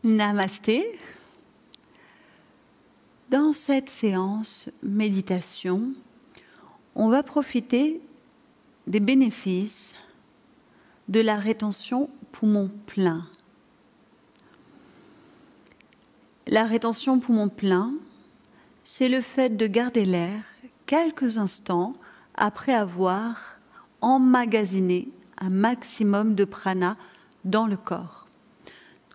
Namasté. Dans cette séance méditation, on va profiter des bénéfices de la rétention poumon plein. La rétention poumon plein, c'est le fait de garder l'air quelques instants après avoir emmagasiné un maximum de prana dans le corps.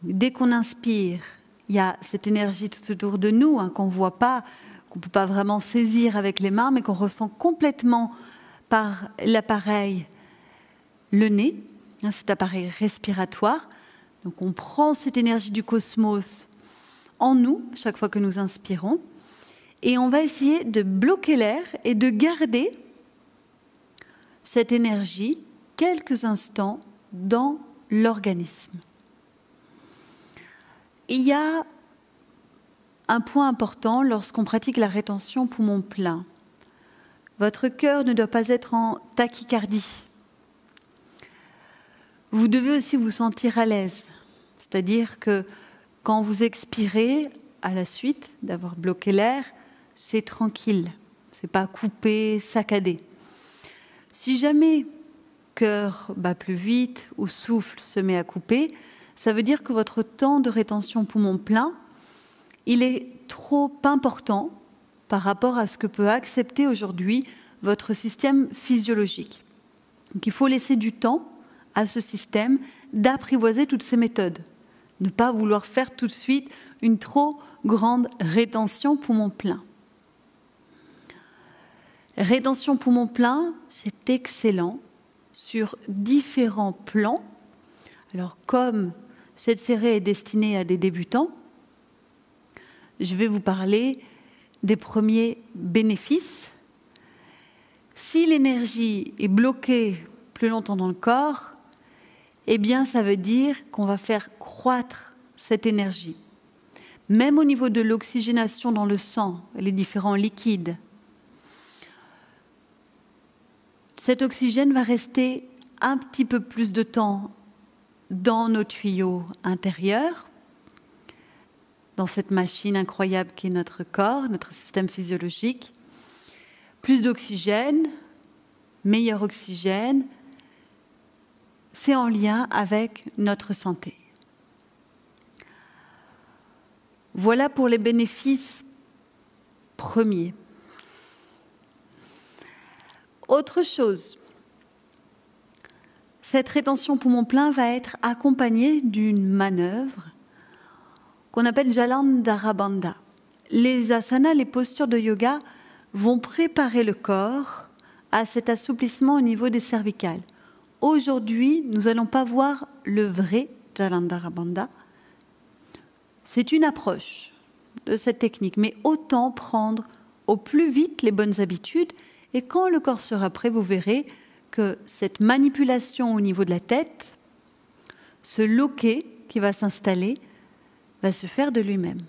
Dès qu'on inspire, il y a cette énergie tout autour de nous qu'on ne voit pas, qu'on ne peut pas vraiment saisir avec les mains, mais qu'on ressent complètement par l'appareil, le nez, cet appareil respiratoire. Donc on prend cette énergie du cosmos en nous, chaque fois que nous inspirons, et on va essayer de bloquer l'air et de garder cette énergie quelques instants dans l'organisme. Il y a un point important lorsqu'on pratique la rétention poumon plein. Votre cœur ne doit pas être en tachycardie. Vous devez aussi vous sentir à l'aise. C'est-à-dire que quand vous expirez, à la suite d'avoir bloqué l'air, c'est tranquille. Ce n'est pas coupé, saccadé. Si jamais cœur bat plus vite ou souffle se met à couper, ça veut dire que votre temps de rétention poumon plein, il est trop important par rapport à ce que peut accepter aujourd'hui votre système physiologique. Donc il faut laisser du temps à ce système d'apprivoiser toutes ces méthodes. Ne pas vouloir faire tout de suite une trop grande rétention poumon plein. Rétention poumon plein, c'est excellent sur différents plans. Alors comme cette série est destinée à des débutants, je vais vous parler des premiers bénéfices. Si l'énergie est bloquée plus longtemps dans le corps, eh bien ça veut dire qu'on va faire croître cette énergie. Même au niveau de l'oxygénation dans le sang, les différents liquides, cet oxygène va rester un petit peu plus de temps dans nos tuyaux intérieurs, dans cette machine incroyable qui est notre corps, notre système physiologique. Plus d'oxygène, meilleur oxygène, c'est en lien avec notre santé. Voilà pour les bénéfices premiers. Autre chose, cette rétention poumon plein va être accompagnée d'une manœuvre qu'on appelle Jalandhara Bandha. Les asanas, les postures de yoga vont préparer le corps à cet assouplissement au niveau des cervicales. Aujourd'hui, nous n'allons pas voir le vrai Jalandhara Bandha. C'est une approche de cette technique, mais autant prendre au plus vite les bonnes habitudes. Et quand le corps sera prêt, vous verrez que cette manipulation au niveau de la tête, ce loquet qui va s'installer, va se faire de lui-même.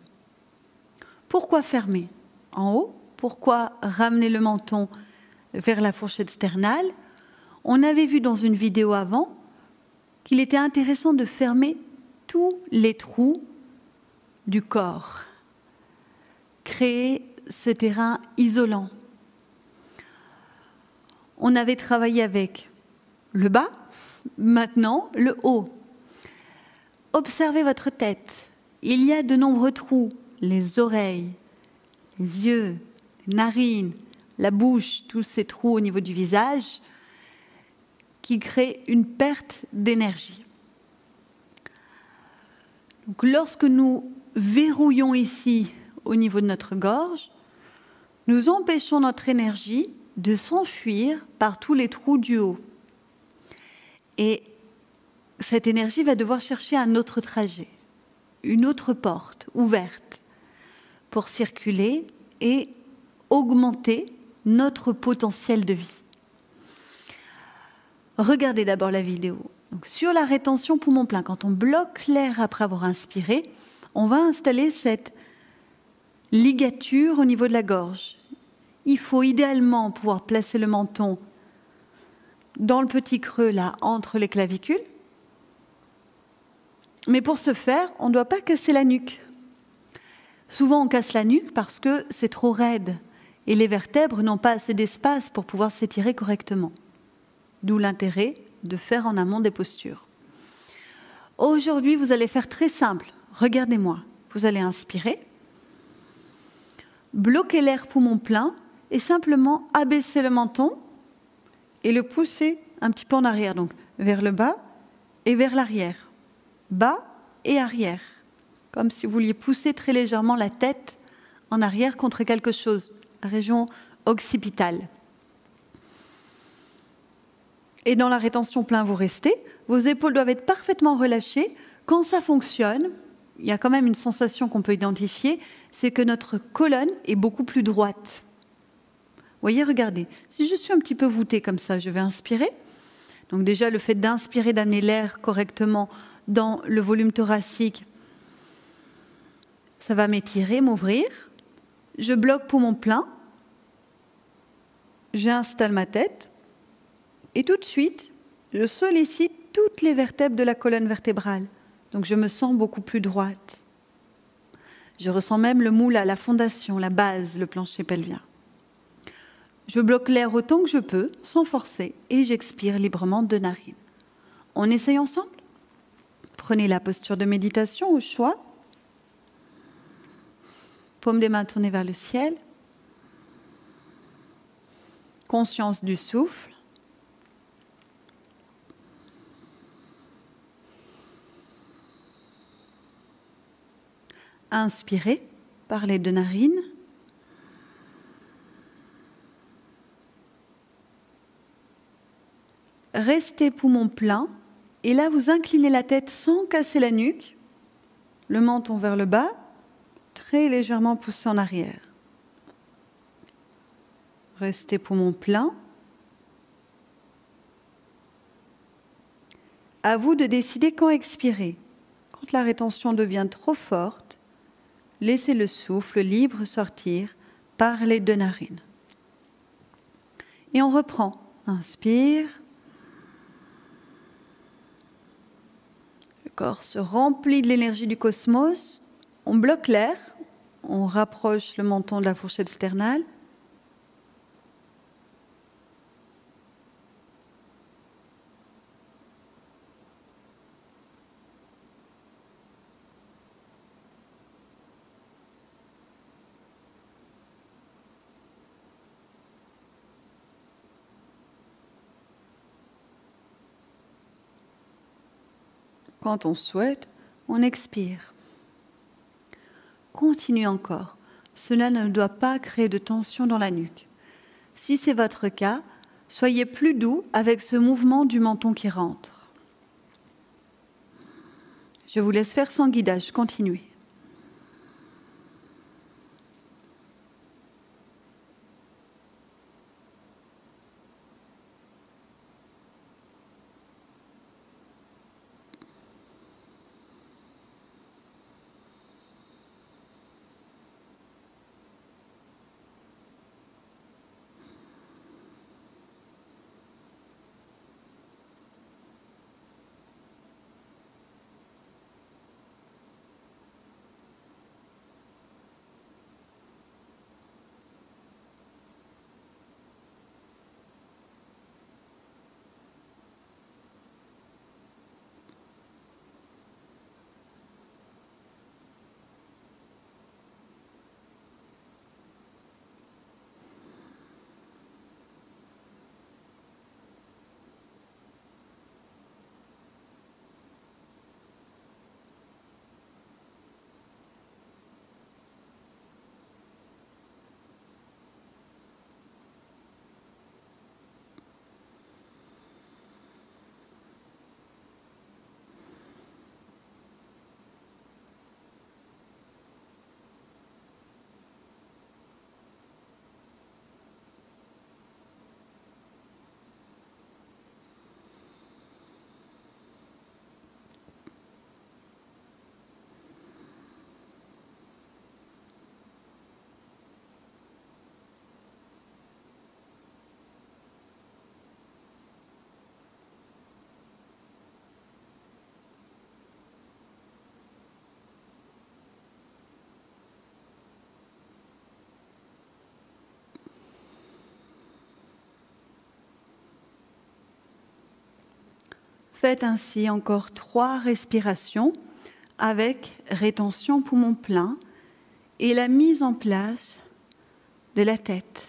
Pourquoi fermer en haut? Pourquoi ramener le menton vers la fourchette sternale? On avait vu dans une vidéo avant qu'il était intéressant de fermer tous les trous du corps. Créer ce terrain isolant. On avait travaillé avec le bas, maintenant le haut. Observez votre tête. Il y a de nombreux trous, les oreilles, les yeux, les narines, la bouche, tous ces trous au niveau du visage qui créent une perte d'énergie. Donc, lorsque nous verrouillons ici au niveau de notre gorge, nous empêchons notre énergie de s'enfuir par tous les trous du haut. Et cette énergie va devoir chercher un autre trajet, une autre porte ouverte pour circuler et augmenter notre potentiel de vie. Regardez d'abord la vidéo. Donc, sur la rétention poumon plein, quand on bloque l'air après avoir inspiré, on va installer cette ligature au niveau de la gorge. Il faut idéalement pouvoir placer le menton dans le petit creux là entre les clavicules Mais pour ce faire, on ne doit pas casser la nuque. Souvent, on casse la nuque parce que c'est trop raide et les vertèbres n'ont pas assez d'espace pour pouvoir s'étirer correctement. D'où l'intérêt de faire en amont des postures. Aujourd'hui, vous allez faire très simple. Regardez-moi. Vous allez inspirer, bloquer l'air poumon plein et simplement abaisser le menton et le pousser un petit peu en arrière, donc vers le bas et vers l'arrière. Bas et arrière. Comme si vous vouliez pousser très légèrement la tête en arrière contre quelque chose, la région occipitale. Et dans la rétention plein, vous restez. Vos épaules doivent être parfaitement relâchées. Quand ça fonctionne, il y a quand même une sensation qu'on peut identifier, c'est que notre colonne est beaucoup plus droite. Vous voyez, regardez, si je suis un petit peu voûtée comme ça, je vais inspirer. Donc déjà, le fait d'inspirer, d'amener l'air correctement dans le volume thoracique, ça va m'étirer, m'ouvrir. Je bloque poumon plein. J'installe ma tête. Et tout de suite, je sollicite toutes les vertèbres de la colonne vertébrale. Donc je me sens beaucoup plus droite. Je ressens même le moule à la fondation, la base, le plancher pelvien. Je bloque l'air autant que je peux, sans forcer, et j'expire librement de narines. On essaye ensemble? Prenez la posture de méditation au choix. Paume des mains tournées vers le ciel. Conscience du souffle. Inspirez par les deux narines. Restez poumon plein. Et là, vous inclinez la tête sans casser la nuque. Le menton vers le bas. Très légèrement poussé en arrière. Restez poumon plein. À vous de décider quand expirer. Quand la rétention devient trop forte, laissez le souffle libre sortir par les deux narines. Et on reprend. Inspire. Le corps se remplit de l'énergie du cosmos. On bloque l'air. On rapproche le menton de la fourchette sternale. Quand on souhaite, on expire. Continuez encore. Cela ne doit pas créer de tension dans la nuque. Si c'est votre cas, soyez plus doux avec ce mouvement du menton qui rentre. Je vous laisse faire sans guidage. Continuez. Faites ainsi encore 3 respirations avec rétention poumon plein et la mise en place de la tête.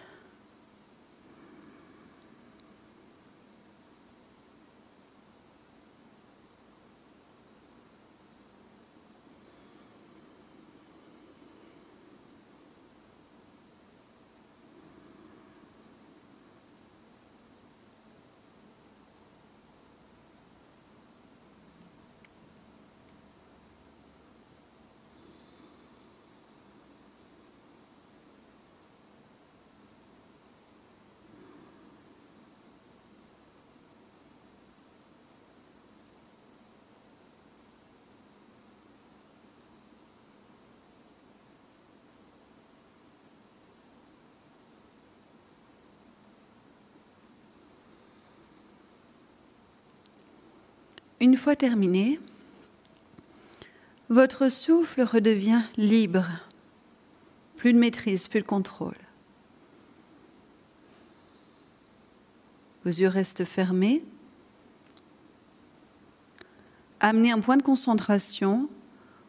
Une fois terminé, votre souffle redevient libre. Plus de maîtrise, plus de contrôle. Vos yeux restent fermés. Amenez un point de concentration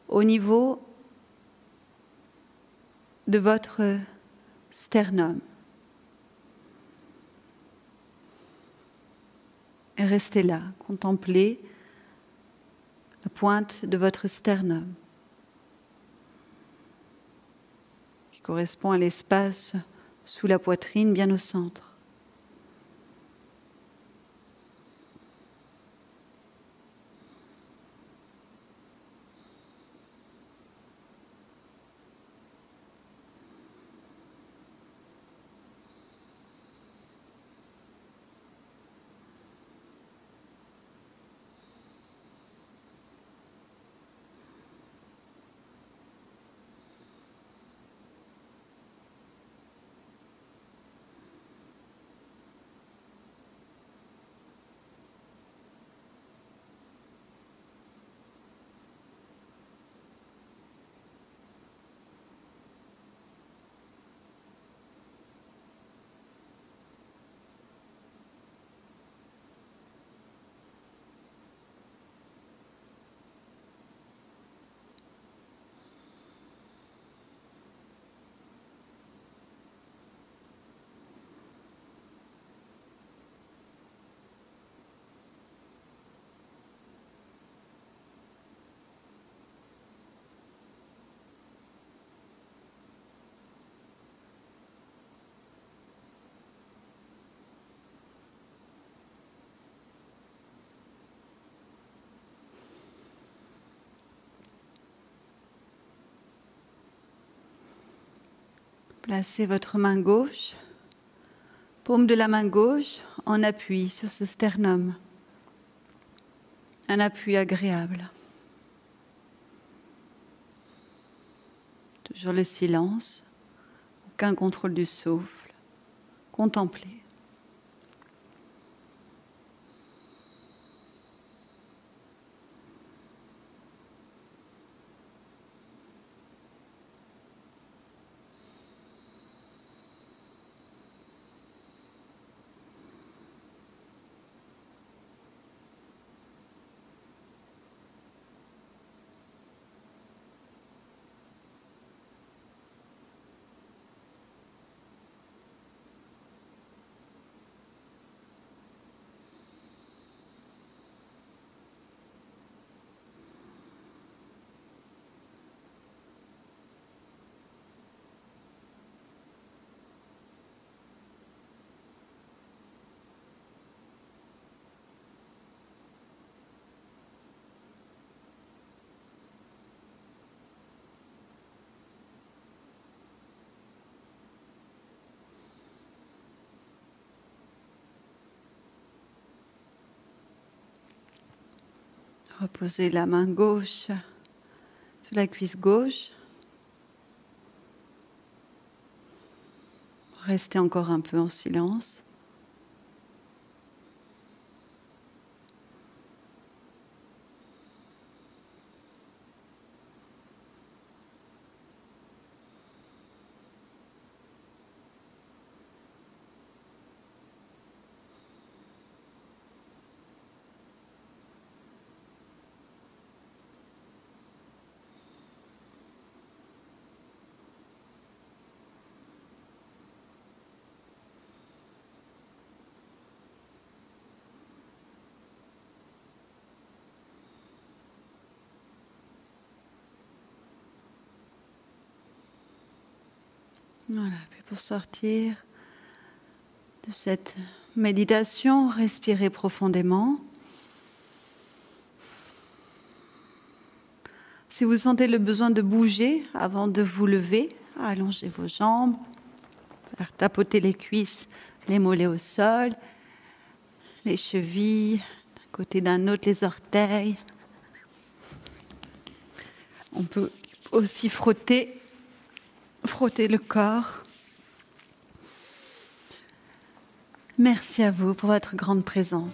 au niveau de votre sternum. Et restez là, contemplez la pointe de votre sternum, qui correspond à l'espace sous la poitrine, bien au centre. Placez votre main gauche, paume de la main gauche, en appui sur ce sternum. Un appui agréable. Toujours le silence, aucun contrôle du souffle. Contemplez. Reposez la main gauche sur la cuisse gauche. Restez encore un peu en silence. Voilà, puis pour sortir de cette méditation, respirez profondément. Si vous sentez le besoin de bouger avant de vous lever, allongez vos jambes, faire tapoter les cuisses, les mollets au sol, les chevilles, d'un côté d'un autre, les orteils. On peut aussi frotter le corps. Merci à vous pour votre grande présence.